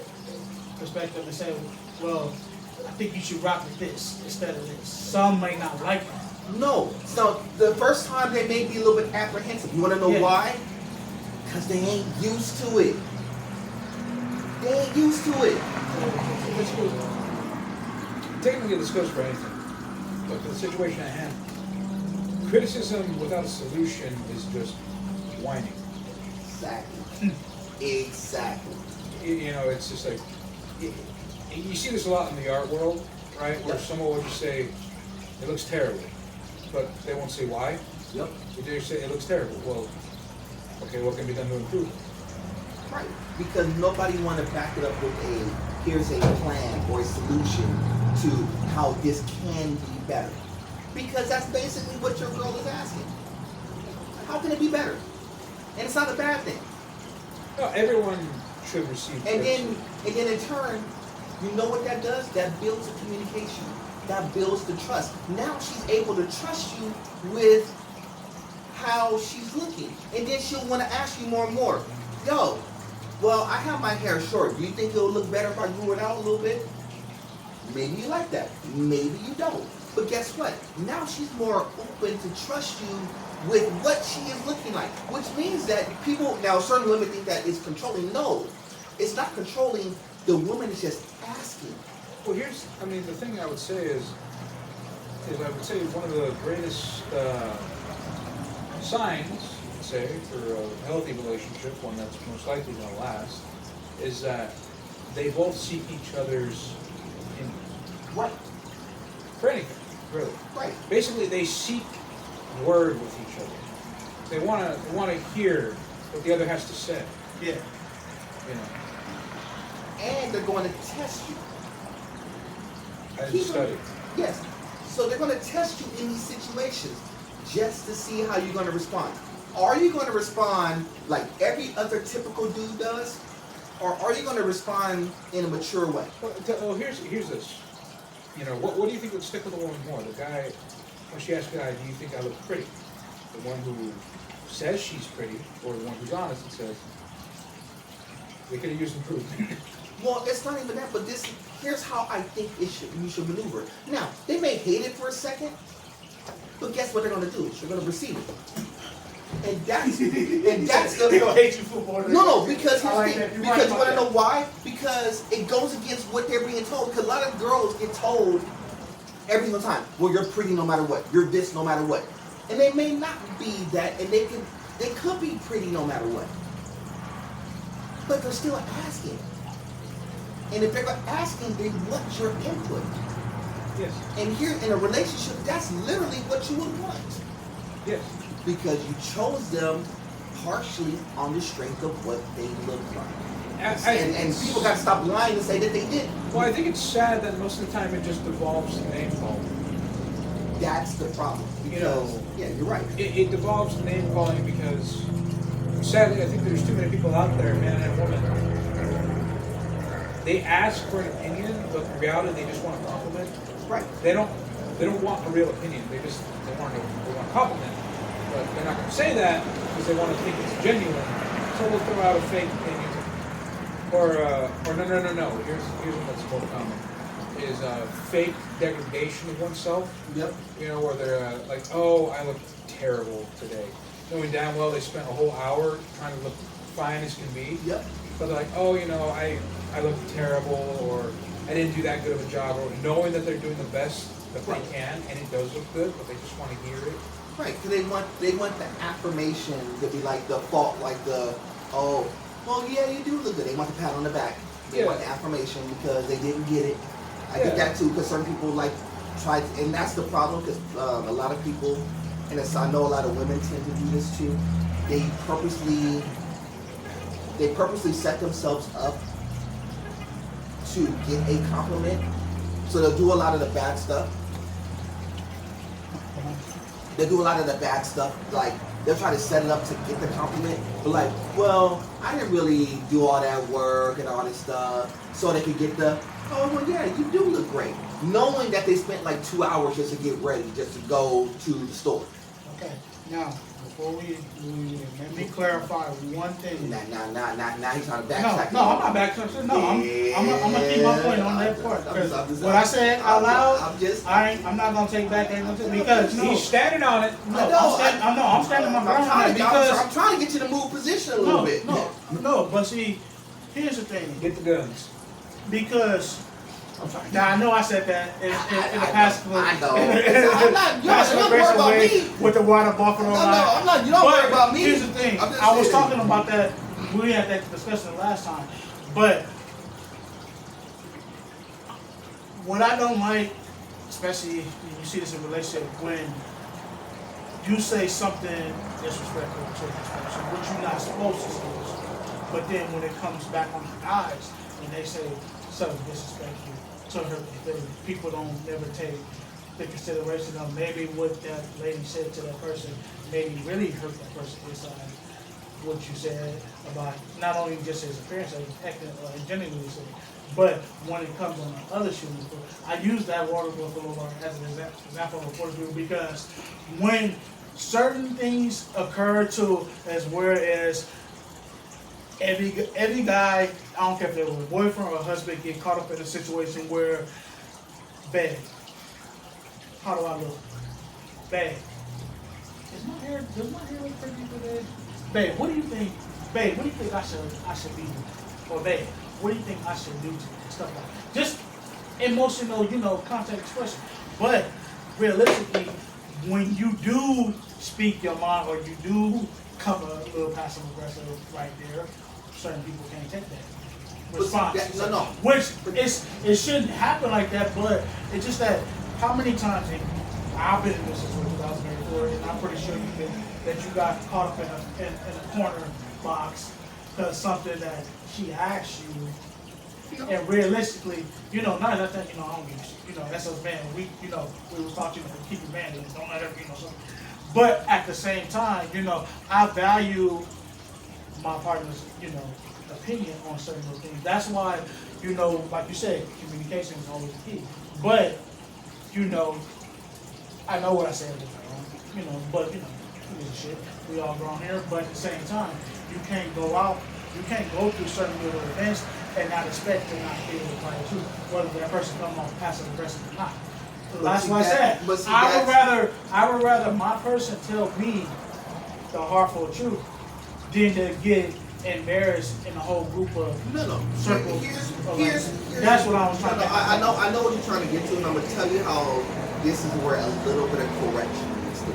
perspective and say, well, I think you should rock with this instead of this. Some may not like that. No. So the first time they may be a little bit apprehensive. You wanna know Yeah. why? Because they ain't used to it. They ain't used to it. Technically, this goes for anything. But for the situation at hand, criticism without a solution is just whining. Exactly. Exactly. You know, it's just like, you see this a lot in the art world, right? Where Yep. someone will just say, it looks terrible, but they won't say why. Yep. They just say, it looks terrible. Well, okay, what can be done to improve? Right. Because nobody want to back it up with here's a plan or a solution to how this can be better. Because that's basically what your girl is asking. How can it be better? And it's not a bad thing. No, everyone should receive criticism. And then in turn, you know what that does? That builds the communication. That builds the trust. Now she's able to trust you with how she's looking. And then she'll want to ask you more and more. Yo, well, I have my hair short. Do you think it'll look better if I grew it out a little bit? Maybe you like that. Maybe you don't. But guess what? Now she's more open to trust you with what she is looking like. Which means that people, now certain women think that it's controlling. No, it's not controlling. The woman is just asking. Well, the thing I would say is I would say one of the greatest signs, you could say, for a healthy relationship, one that's most likely going to last, is that they both seek each other's opinion. Right. For anything, really. Right. Basically, they seek word with each other. They want to hear what the other has to say. Yeah. You know, And they're going to test you. as a Keep study. them- Yes. So they're going to test you in these situations just to see how you're going to respond. Are you going to respond like every other typical dude does? Or are you going to respond in a mature way? Well, here's this. You know, what do you think would stick with a woman more? The guy, when she asks the guy, do you think I look pretty? The one who says she's pretty, or the one who's honest and says, We could have used improvement. Well, it's not even that, but here's how I think you should maneuver. Now, they may hate it for a second, but guess what they're gonna do? They're gonna receive it. And that's the They gonna hate you for more. No, because here's I like the that. thing. You're right Because you about wanna know that. why? Because it goes against what they're being told. Because a lot of girls get told every single time, well, you're pretty no matter what. You're this no matter what. And they may not be that, and they could be pretty no matter what. But they're still asking. And if they're asking, they want your input. Yes. And here in a relationship, that's literally what you would want. Yes. Because you chose them partially on the strength of what they look like. And people got to stop lying and say that they didn't. Well, I think it's sad that most of the time it just devolves to name calling. That's the problem. You know, Because, yeah, you're right. It devolves to name calling because, sadly, I think there's too many people out there, man and woman. They ask for an opinion, but in reality, they just want a compliment. Right. They don't want a real opinion. They want a compliment. But they're not going to say that because they want to think it's genuine. So they'll throw out a fake opinion. Or no. Here's what's more common is fake degradation of oneself. Yep. You know, where they're like, oh, I look terrible today, knowing damn well they spent a whole hour trying to look fine as can be. Yep. But they're like, oh, you know, I look terrible, or I didn't do that good of a job, or knowing that they're doing the best that they can, and it does look good, but they just want to hear it. Right. Because they want the affirmation to be like the fault, like the, oh, well, yeah, you do look good. They want the pat on the back. They want the affirmation because they didn't get it. I get that too, because certain people like try, and that's the problem. Because a lot of people, and I know a lot of women tend to do this too. They purposely set themselves up to get a compliment, so they'll do a lot of the bad stuff. They do a lot of the bad stuff, like they'll try to set it up to get the compliment, but like, well, I didn't really do all that work and all this stuff, so they could get the, oh, well, yeah, you do look great, knowing that they spent like 2 hours just to get ready, just to go to the store. Okay. Now, before we let me clarify one thing. Now he's trying to No, backtrack. I'm not backtracking. No, I'm gonna keep my point on that part. Because what I said out loud, I'm not gonna take back anything because He's standing on it. I'm standing my ground on that because I'm trying to get you to move position a little bit. no. But see, here's the thing. Get the guns. Because now I know I said that in the past. I know. I'm not. You're not worried about me. With the water buffalo. No, I'm not. You don't worry about me. Here's the thing. I was talking about that. We had that discussion last time, but what I don't like, especially when you see this in a relationship, when you say something disrespectful to this person, which you're not supposed to say, but then when it comes back on the guys and they say something disrespectful to her, people don't never take the consideration of maybe what that lady said to that person maybe really hurt that person inside. What you said about not only just his appearance, genuinely said, but when it comes on the other shoes, I use that water buffalo as an example of what to do because when certain things occur to as whereas every guy, I don't care if they were a boyfriend or a husband, get caught up in a situation where, babe, how do I look? Babe, does my hair look pretty today? Babe, what do you think? Babe, what do you think I should be doing? Or babe, what do you think I should do today? Stuff like that. Just emotional, contact expression. But realistically, when you do speak your mind or you do come a little passive aggressive right there, certain people can't take that response. No. Which it shouldn't happen like that, but it's just that how many times I've been in this situation I was married for, and I'm pretty sure that you got caught up in a corner box because something that she asked you, and realistically, not that I don't give a that's us man. We was taught keep your man, don't let her, something. But at the same time, I value my partner's, opinion on certain things. That's why, like you said, communication is always the key. But, I know what I said was wrong, but, who gives a shit? We all grown here, but at the same time, you can't go out You can't go through certain little events and not expect to not be able to tell the truth, whether that person come off passive aggressive or not. But That's see, what I said. but see, I would rather my person tell me the heartful truth than to get embarrassed in a whole group of No. circles. Here's That's what I was trying to. I know what you're trying to get to, and I'm gonna tell you how this is where a little bit of correction needs to be.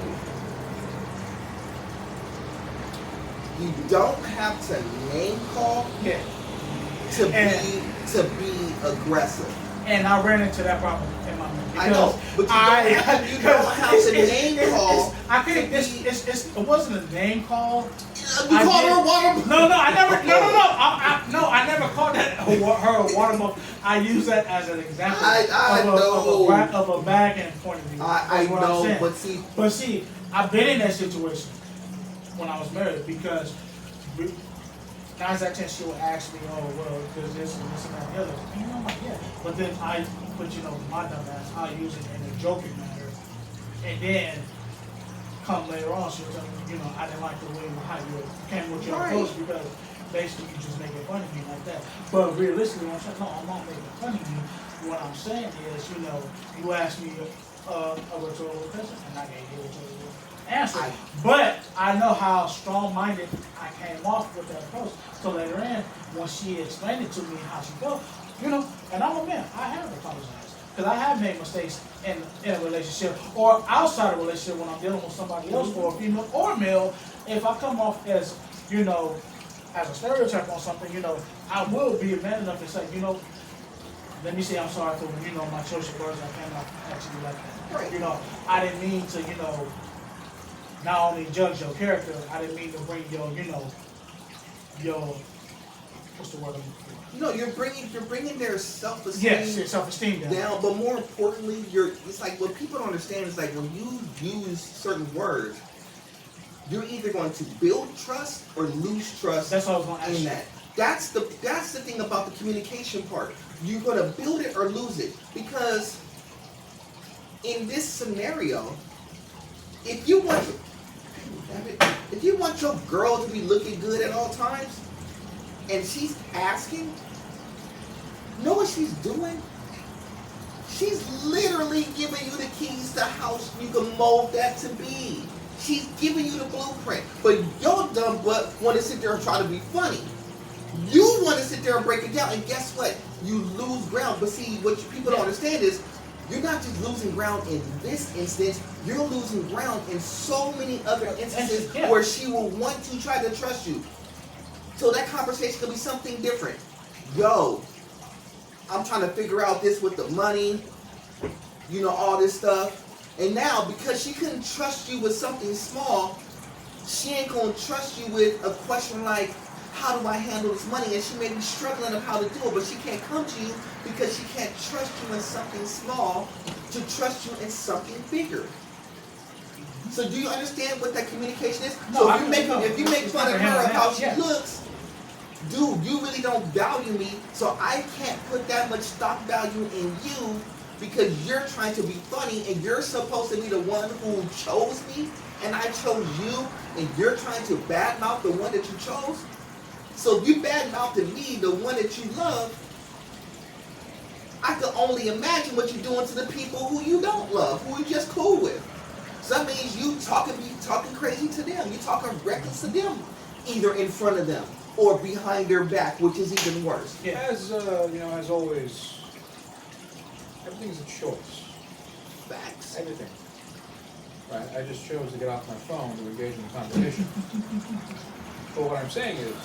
You don't have to name call Yeah. to be aggressive. And I ran into that problem in my mind. I know, but you don't have to name call. I think it wasn't a name call. You called her water. No, I never. No, I never called that her a water bottle. I use that as an example of a bag and point of view. I know, but see, I've been in that situation when I was married because 9 out of 10 she would ask me, oh well, because this and this and that and the other. And I'm like, yeah. But then my dumb ass, I use it in a joking manner, and then come later on, she was telling me, I didn't like the way how you came with your approach because basically you just making fun of me like that. But realistically, I'm saying, no, I'm not making fun of you. What I'm saying is, you asked me a rhetorical question, and I gave you a rhetorical answer. But I know how strong-minded I came off with that approach. So later in, when she explained it to me how she felt, and I'm a man, I have apologized. Because I have made mistakes in a relationship or outside a relationship when I'm dealing with somebody else, or female or male. If I come off as, as a stereotype on something, I will be man enough to say, let me say I'm sorry for, my choice of words, I came off actually like that. Right. I didn't mean to, not only judge your character, I didn't mean to bring your what's the word I'm looking for? You're bringing their self-esteem. Yes, your self-esteem down. But more importantly, it's like what people don't understand is like when you use certain words, you're either going to build trust or lose trust. That's what I was going to ask in you. that. That's the thing about the communication part. You're going to build it or lose it, because in this scenario, if you want your girl to be looking good at all times, and she's asking, know what she's doing? She's literally giving you the keys to how you can mold that to be. She's giving you the blueprint. But your dumb butt want to sit there and try to be funny. You want to sit there and break it down, and guess what? You lose ground. But see, what people don't understand is, you're not just losing ground in this instance, you're losing ground in so many other instances where she will want to try to trust you. So that conversation could be something different. Yo, I'm trying to figure out this with the money, all this stuff. And now, because she couldn't trust you with something small, she ain't gonna trust you with a question like, how do I handle this money? And she may be struggling of how to do it, but she can't come to you because she can't trust you in something small to trust you in something bigger. So do you understand what that communication is? No, so if you make fun of her of how she looks, dude, you really don't value me, so I can't put that much stock value in you because you're trying to be funny and you're supposed to be the one who chose me and I chose you, and you're trying to badmouth the one that you chose. So if you badmouthing me, the one that you love, I can only imagine what you're doing to the people who you don't love, who you're just cool with. So that means you talking crazy to them. You're talking reckless to them, either in front of them or behind their back, which is even worse. Yeah. As always, everything's a choice. Facts. Everything. Right? I just chose to get off my phone to engage in the conversation. But what I'm saying is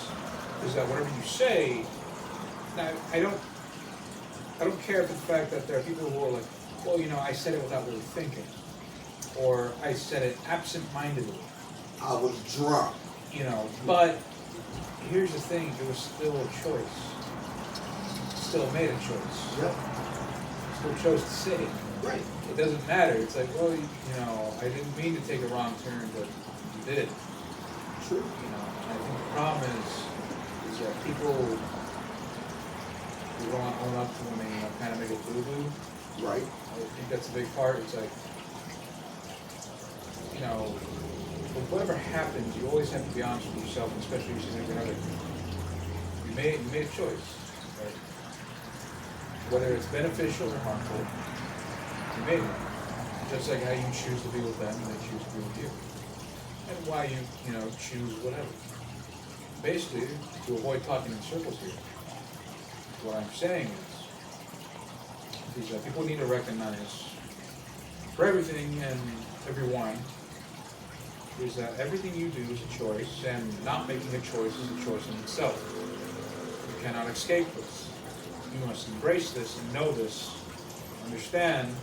that whatever you say, now I don't care for the fact that there are people who are like, well, I said it without really thinking, or I said it absent-mindedly. I was drunk. But here's the thing: it was still a choice. Still made a choice. Yep. Still chose to say it. Right. It doesn't matter. It's like, well, I didn't mean to take a wrong turn, but you did. True. And I think the problem is that people who don't want to own up to when they kind of make a boo-boo. Right. I think that's a big part. It's like, with whatever happens, you always have to be honest with yourself, and especially if you're significant other. made a choice, right? Whether it's beneficial or harmful, you made one. Just like how you choose to be with them and they choose to be with you. And why you choose whatever. Basically, to avoid talking in circles here, what I'm saying is that people need to recognize for everything and everyone is that everything you do is a choice, and not making a choice is a choice in itself. You cannot escape this. You must embrace this and know this. Understand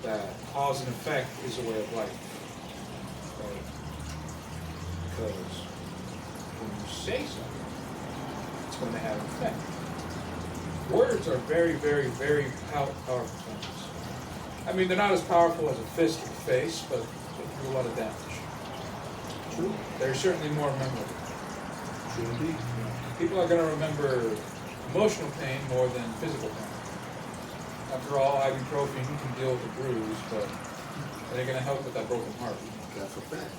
that cause and effect is a way of life. Right? Because when you say something, it's going to have an effect. Words are very, very, very powerful things. I mean, they're not as powerful as a fist to the face, but they do a lot of damage. True. They're certainly more memorable. True indeed. People are going to remember emotional pain more than physical pain. After all, ibuprofen can deal with the bruise, but it ain't going to help with that broken heart. That's a fact.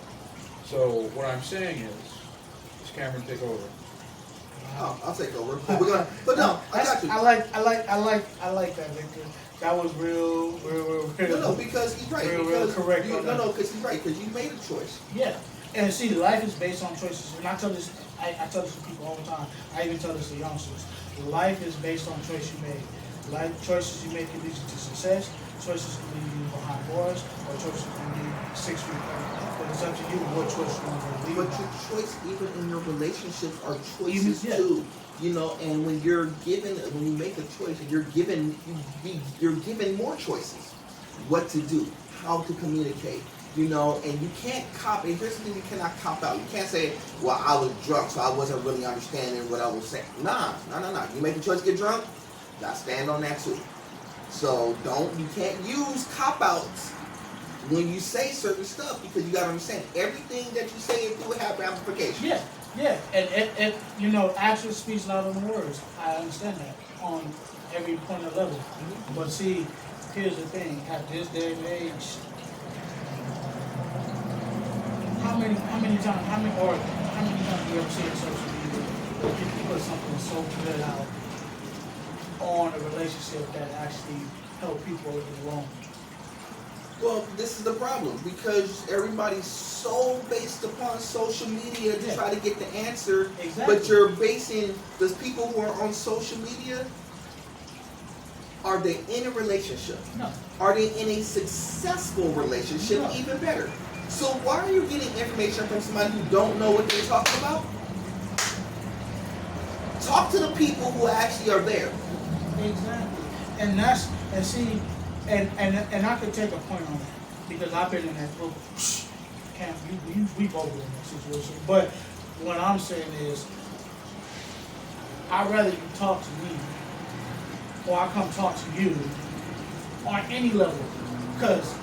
So what I'm saying is Cameron take over. I'll take over. But no, I got you. I like that, Victor. That was real. No, because he's right. Real correct. Because he's right. Because you made a choice. Yeah, and see, life is based on choices. And I tell this to people all the time. I even tell this to youngsters. Life is based on choice you made. Life choices you make can lead you to success. Choices can lead you behind bars, or choices can lead 6 feet under. But it's up to you what choice you want to lead. But your choice, even in your relationships, are choices Even- yeah. too. You know, and when you make a choice, you're given more choices. What to do, how to communicate. You know, and you can't cop. And here's the thing: you cannot cop out. You can't say, "Well, I was drunk, so I wasn't really understanding what I was saying." Nah. You make a choice to get drunk. Gotta stand on that too. So you can't use cop outs when you say certain stuff, because you gotta understand everything that you say and do have ramifications. Yeah, and actions speaks louder than words. I understand that on every point of level. But see, here's the thing: at this day and age, how many times do you ever see on social media where people put something so good out on a relationship that actually help people in the long? Well, this is the problem, because everybody's so based upon social media to try to get the answer. Exactly. But you're basing those people who are on social media. Are they in a relationship? No. Are they in a successful relationship? No. Even better. So why are you getting information from somebody who don't know what they're talking about? Talk to the people who actually are there. Exactly. And I could take a point on that, because I've been in that group. Cam, we both been in that situation. But what I'm saying is, I'd rather you talk to me, or I come talk to you on any level, because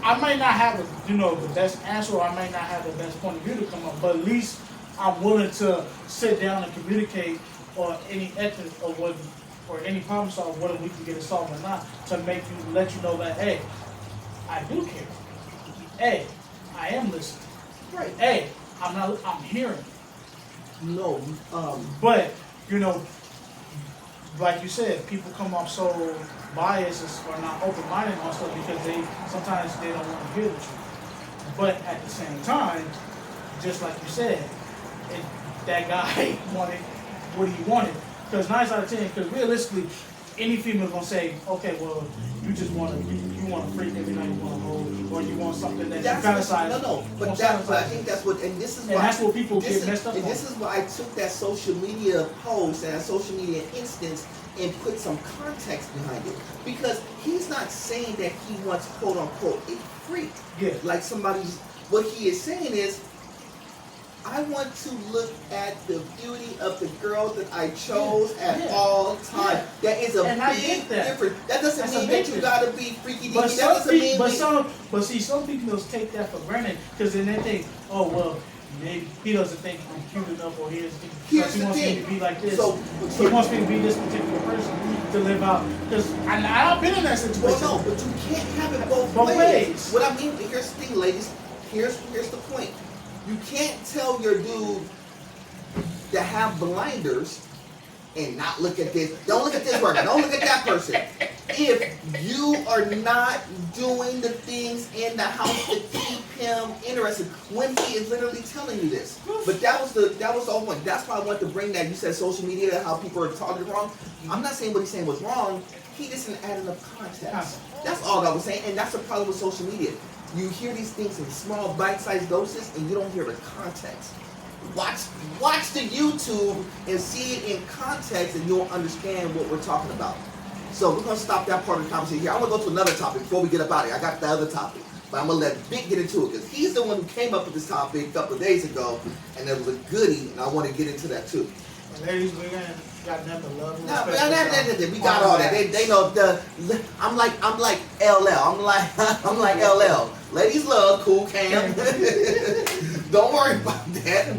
I might not have the best answer, or I might not have the best point of view to come up, but at least I'm willing to sit down and communicate on any ethic or any problem solve, whether we can get it solved or not, to let you know that, hey, I do care. Hey, I am listening. Right. Hey, I'm hearing. No. But, like you said, people come off so biased or not open-minded on stuff because sometimes they don't want to hear the truth. But at the same time, just like you said, that guy wanted what he wanted. Because 9 out of 10, because realistically, any female gonna say, okay, well, you just want to freak every night you want to hold, or you want something that you fantasize. But I think that's what, and this is why. And that's what people get messed up on. And this is why I took that social media post and that social media instance and put some context behind it, because he's not saying that he wants quote unquote a freak. Yeah. Like somebody's. What he is saying is, I want to look at the beauty of the girl that I chose at all times. Yeah. That is a And I big get that. difference. That doesn't That's mean a that big you gotta be freaky deaky. But That doesn't mean some people take that for granted, because then they think, oh well, maybe he doesn't think I'm cute enough, or he doesn't think he wants me to be like this. So he wants me to be this particular person to live out. Because I've been in that situation. Well, no, but you can't have it both ways. What I mean, here's the thing, ladies. Here's the point. You can't tell your dude to have blinders and not look at this. Don't look at this worker. Don't look at that person. If you are not doing the things in the house to keep him interested, when he is literally telling you this. But that was the whole point. That's why I wanted to bring that. You said social media, how people are talking wrong. I'm not saying what he's saying was wrong. He just didn't add enough context. That's all I was saying. And that's the problem with social media. You hear these things in small bite-sized doses and you don't hear the context. Watch the YouTube and see it in context and you'll understand what we're talking about. So we're going to stop that part of the conversation here. I want to go to another topic before we get up out of here. I got the other topic. But I'm going to let Vic get into it because he's the one who came up with this topic a couple of days ago and it was a goodie and I want to get into that too. Ladies, we got nothing but love and No, respect. we got all that. They know I'm like LL. I'm like LL. Ladies love Cool Cam. Don't worry about that.